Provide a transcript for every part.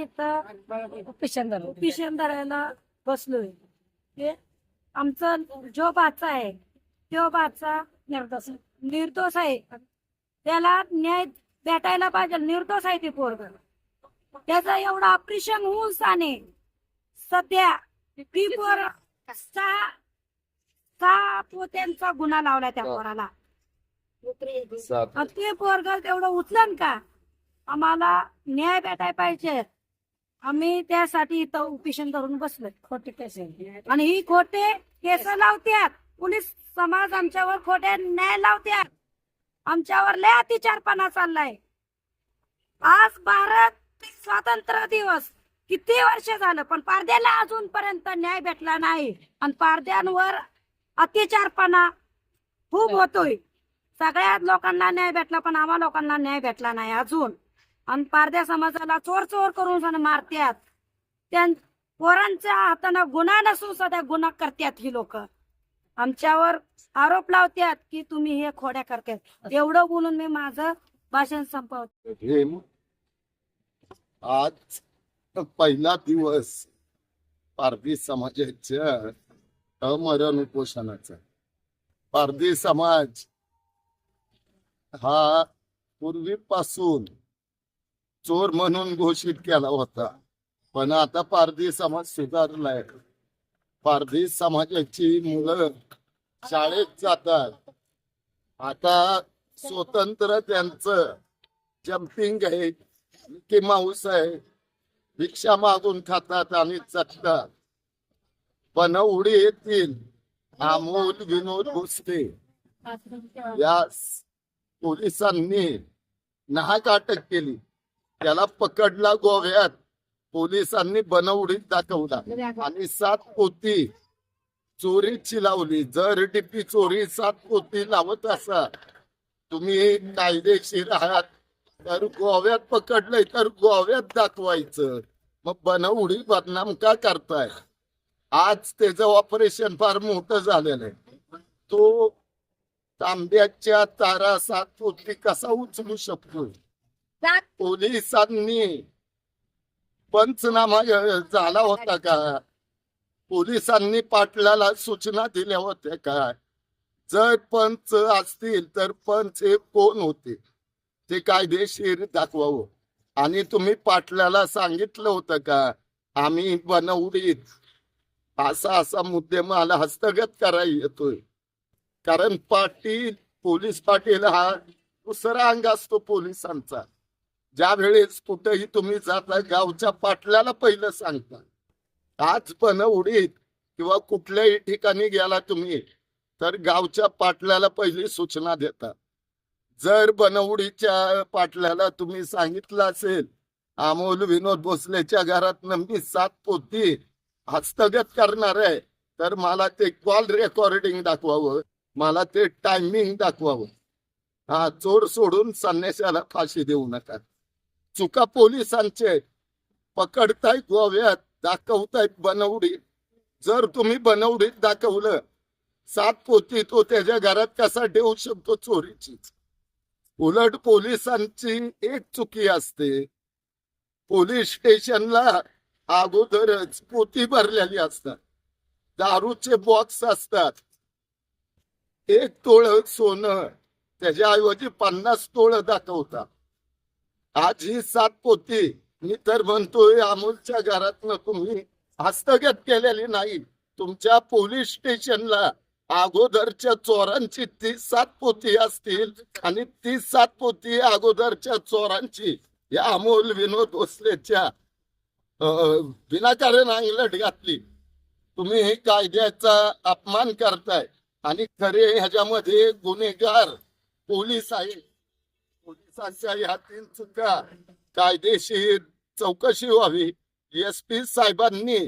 इथं उपेशन धरायला बसलोय. ते आमचा जो बाचा आहे तो बाचा निर्दोष आहे. त्याला न्याय भेटायला पाहिजे. निर्दोष आहे ते पोरग. त्याचा एवढा ऑपरेशन होऊन साने सध्या ती पोर सहा पोत्यांचा गुन्हा लावला त्या पोराला. ते पोरग तेवढं उचलन का? आम्हाला न्याय भेटायला पाहिजे. आम्ही त्यासाठी इथं उपेशन धरून बसलोय. खोटे केस आणि ही खोटे केस लावत्यात. पोलीस समाज आमच्यावर खोटे न्याय लावत्यात. आमच्यावर लय अत्याचारपणा चाललाय. आज भारत स्वातंत्र्य दिवस किती वर्ष झालं पण पारद्याला अजूनपर्यंत न्याय भेटला नाही. आणि पारद्यांवर अत्याचारपणा खूप होतोय. सगळ्या लोकांना न्याय भेटला पण आम्हा लोकांना न्याय भेटला नाही अजून. आणि पारद्या समाजाला चोर चोर करून मारत्यात. त्या पोरांच्या हाताने गुन्हा नसून सध्या गुन्हा करतात ही लोक. आमच्यावर आरोप लावतात की तुम्ही हे खोड्या करतात. एवढं बोलून मी माझं भाषण संपवते. आज पहिला दिवस पारधी समाजाच्या अमरण उपोषणाचा. पारधी समाज हा पूर्वीपासून चोर म्हणून घोषित केला होता. पण आता पारधी समाज सुधारलाय. पारधी समाजाची मुलं शाळेत जातात. आता स्वतंत्र त्यांचं जम्पिंग आहे की माऊस आहे. भिक्षा मागून खातात आणि जगतात. पण उडी येतील अमोल विनोद भोसले या पोलिसांनी नाहक अटक केली. त्याला पकडला गोव्यात. पोलिसांनी बनवडीत दाखवला आणि 7 पोती चोरीची लावली. जर डीपी चोरी 7 पोती लावत असा तुम्ही कायदेशीर आहात तर गोव्यात पकडलंय तर गोव्यात दाखवायचं. मग बनवडी बदनाम का करताय? आज त्याचं ऑपरेशन फार मोठं झालेलं आहे. तो तांब्याच्या तारा 7 पोती कसा उचलू शकतो? पोलिसांनी पंचनामा झाला होता का? पोलिसांनी पाटलाला सूचना दिल्या होत्या का? जर पंच असतील तर पंच हे कोण होते ते कायदेशीर दाखवावं. आणि तुम्ही पाटलाला सांगितलं होतं का आम्ही बनवडीत असा मुद्देमाल हस्तगत करायला येतोय? कारण पोलीस पाटील हा दुसरा अंग असतो पोलिसांचा. ज्या वेळेस कुठेही तुम्ही जाता गावच्या पाटलाला पहिलं सांगता. आज बनवडीत किंवा कुठल्याही ठिकाणी गेला तुम्ही तर गावच्या पाटलाला पहिली सूचना देता. जर बनवडीच्या पाटलाला तुम्ही सांगितलं असेल अमोल विनोद भोसलेच्या घरात मी 7 पोती हस्तगत करणार आहे तर मला ते कॉल रेकॉर्डिंग दाखवावं. मला ते टायमिंग दाखवावं. हा चोर सोडून संन्याशाला फाशी देऊ नका. चुका पोलिसांचे. पकडतायत गोव्यात दाखवतायत बनवडीत. जर तुम्ही बनवडीत दाखवलं 7 पोती तो त्याच्या घरात कसा ठेवू शकतो चोरीची? उलट पोलिसांची एक चुकी असते. पोलीस स्टेशनला अगोदरच पोती भरलेली असतात. दारूचे बॉक्स असतात. 1 तोळ सोनं त्याच्याऐवजी 50 तोळ दाखवतात. आज ही 7 पोती मी तर म्हणतोय अमोलच्या घरातनं तुम्ही हस्तगत केलेली नाही. तुमच्या पोलीस स्टेशनला अगोदरच्या चोरांची 30-7 पोती असतील आणि 30-7 पोती अगोदरच्या चोरांची या अमोल विनोद भोसलेच्या विनाकारण अंगलट घातली. तुम्ही कायद्याचा अपमान करताय आणि खरे ह्याच्यामध्ये गुन्हेगार पोलीस आहे. पोलिसांच्या ह्या 3 चुका कायदेशीर चौकशी व्हावी. SP साहेबांनी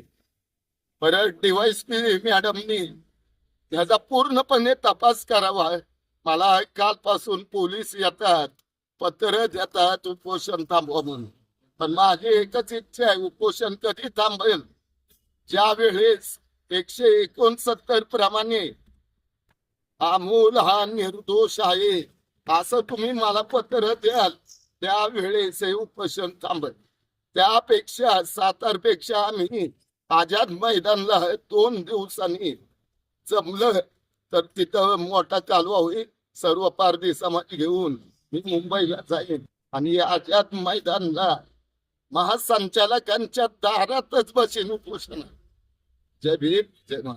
परत DYSP मॅडमनी ह्याचा पूर्णपणे तपास करावा. मला कालपासून पोलीस येतात, पत्र देतात उपोषण थांबवा म्हणून. पण माझी एकच इच्छा आहे, उपोषण कधी थांबेल? ज्या वेळेस 169 प्रमाणे अमोल हा निर्दोष आहे असं तुम्ही मला पत्र द्याल त्यावेळेस हे उपोषण थांबेल. त्यापेक्षा सातारपेक्षा आम्ही आझाद मैदानला 2 दिवसांनी जमलं तर तिथं मोठा कालवा होईल. सर्व पारधी समाज घेऊन मी मुंबईला जाईन आणि या आझाद मैदानला महासंचालकांच्या दारातच बसेन उपोषण. जय भीम जय महाराष्ट्र.